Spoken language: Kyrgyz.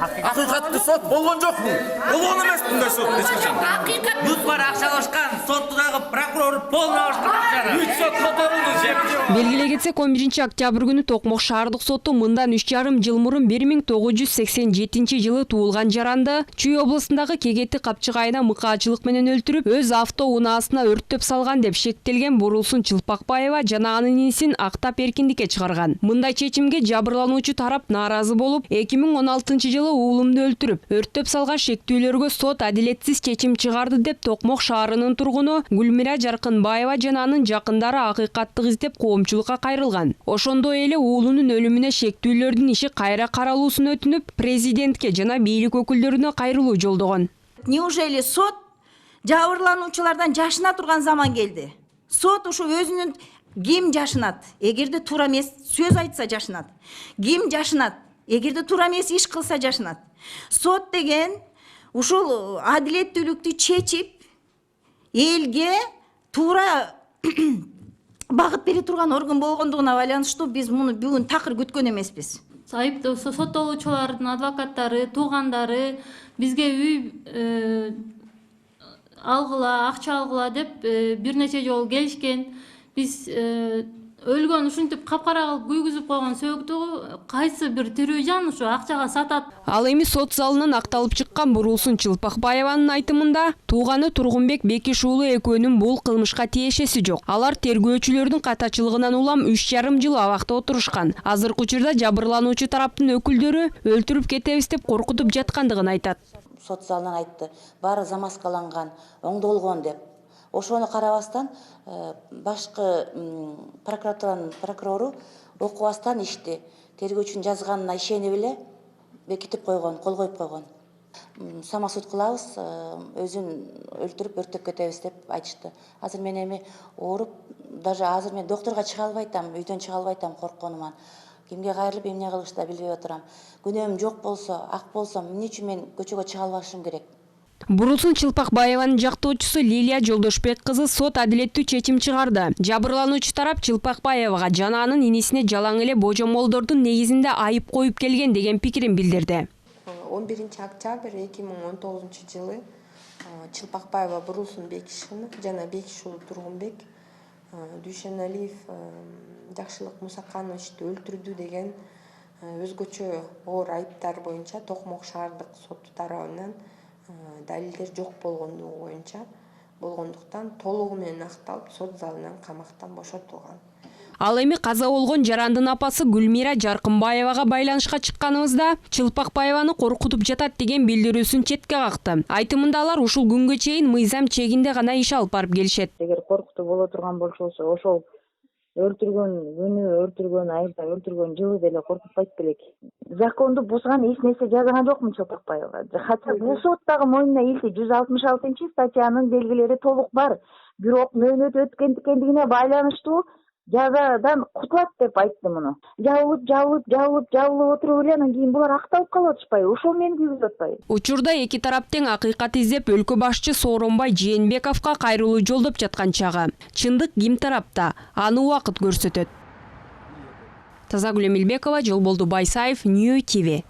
Акыйкаттуу сот болгон жокпу? Болгон эмес мындай сот эч качан. Акыйкат бар акча алышкан, сотту дагы прокурор полный алышкан акчаны. 3 сот которулду. Белгилей кетсек, 11-октябрь күнү Токмок шаардык соту мындан 3,5 жыл мурун 1987 жылы туулган жаранды Чүй областындагы Кегети Капчыгайына мыкаачылык менен өлтүрүп, өз авто унаасына өрттөп салган деп шектелген Бурулсун Чылпакбаева жана анын инисин актап эркиндикке чыгарган. Мындай чечимге жабырлануучу тарап нааразы болуп, 2016 жылы уулумду өлтүрүп, өрттөп салган шектүүлөргө сот адилетсиз чечим чыгарды деп Токмок шаарынын тургуну Гүлмира Жаркынбаева жана анын жакындары акыйкаттык издеп коомчулукка кайрылган. Ошондой эле уулунун өлүмүнө шектүүлөрдүн иши кайра каралуусун өтүнүп, президентке жана бийлик өкүлдөрүнө кайрылуу жолдогон. Неужели сот жабырлануучулардан жашына турган заман келди? Сот ушу өзүнүн ким жашынат? Эгерде туура эмес сөз айтса жашынат. Ким жашынат? Эгерде туура эмес иш кылса жашынат. Сот деген ушул адилеттүүлүктү чечип, элге туура багыт бере турган орган болгондугуна байланыштуу биз муну бүгүн такыр күткөн эмеспиз. Айыптоо соттолуучулардын адвокаттары, туугандары бизге үй алгыла, акча алгыла деп бир нече жолу келишкен. Биз өлгөн ушинтип капкара кылып күйгүзүп койгон сөөгүтү кайсы бир тирүү жан ушу акчага сатат. Ал эми сот залынан акталып чыккан Бурулсун Чылпакбаеванын айтымында тууганы Тургунбек Бекиш уулу экөөнүн бул кылмышка тиешеси жок. Алар тергөөчүлөрдүн катачылыгынан улам 3,5 жыл абакта отурушкан. Азыркы учурда жабырлануучу тараптын өкүлдөрү өлтүрүп кетебиз деп коркутуп жаткандыгын айтат. Сот залынан айтты, баары замаскаланган, оңдолгон деп. Ошону карабастан башкы прокуратуранын прокурору окубастан ишти тергөөчүнүн жазганына ишенип эле бекитип койгон, кол коюп койгон. Самосуд кылабыз, өзүн өлтүрүп өртөп кетебиз деп айтышты. Азыр мен эми ооруп, даже азыр мен докторго чыга албай атам, үйдөн чыга албай атам коркконуман. Кимге кайрылып эмне кылышта билбей отурам. Күнөөм жок болсо, ак болсо, эмне үчүн мен көчөгө чыга албашым керек? Бурулсун Чылпакбаеванын жактоочусу Лилия Жолдошбек кызы сот адилеттүү чечим чыгарды. Жабырлануучу тарап Чылпакбаевага жана анын инисине жалаң эле божомолдордун негизинде айып коюп келген деген пикирин билдирди. 11-октябрь 2019 жылы Чылпакбаева Бурулсун Бекишина жана Бекиш уулу Тургунбек Дүйшеналиев Жакшылык Мусакановичти өлтүрдү деген өзгөчө оор айыптар боюнча Токмок шаардык соту тарабынан далилдер жок болгондуктан толугу менен акталып сот залынан камактан бошотулган. Ал эми каза болгон жарандын апасы Гүлмира Жаркынбаевага байланышка чыкканыбызда Чылпакбаеваны коркутуп жатат деген билдирүүсүн четке какты. Айтымында алар ушул күнгө чейин мыйзам чегинде гана иш алып барып келишет. Эгер коркутуу боло турган болсо ошол өлтүргөн күнү, өлтүргөн айда, өлтүргөн жылы деле коркутпайт белек. Законду бузган эч нерсе жазган жокмун Чылпакбаева. Хотя бул соттагы мойнуна илти 166-статьянын белгилери толук бар. Бирок мөөнөт өткөндүгүнө байланыштуу жазадан кутулат деп айтты муну. Жабылып отуруп эле анан кийин булар акталып калып атышпайбы? Ошол мени күйгүзүп атпайбы? Учурда эки тарап тең акыйкат издеп өлкө башчы Сооронбай Жээнбековго кайрылуу жолдоп жаткан чагы. Чындык ким тарапта? Аны убакыт көрсөтөт. Тазагүл Эмилбекова, Жолболду Байсаев, Нью ТВ.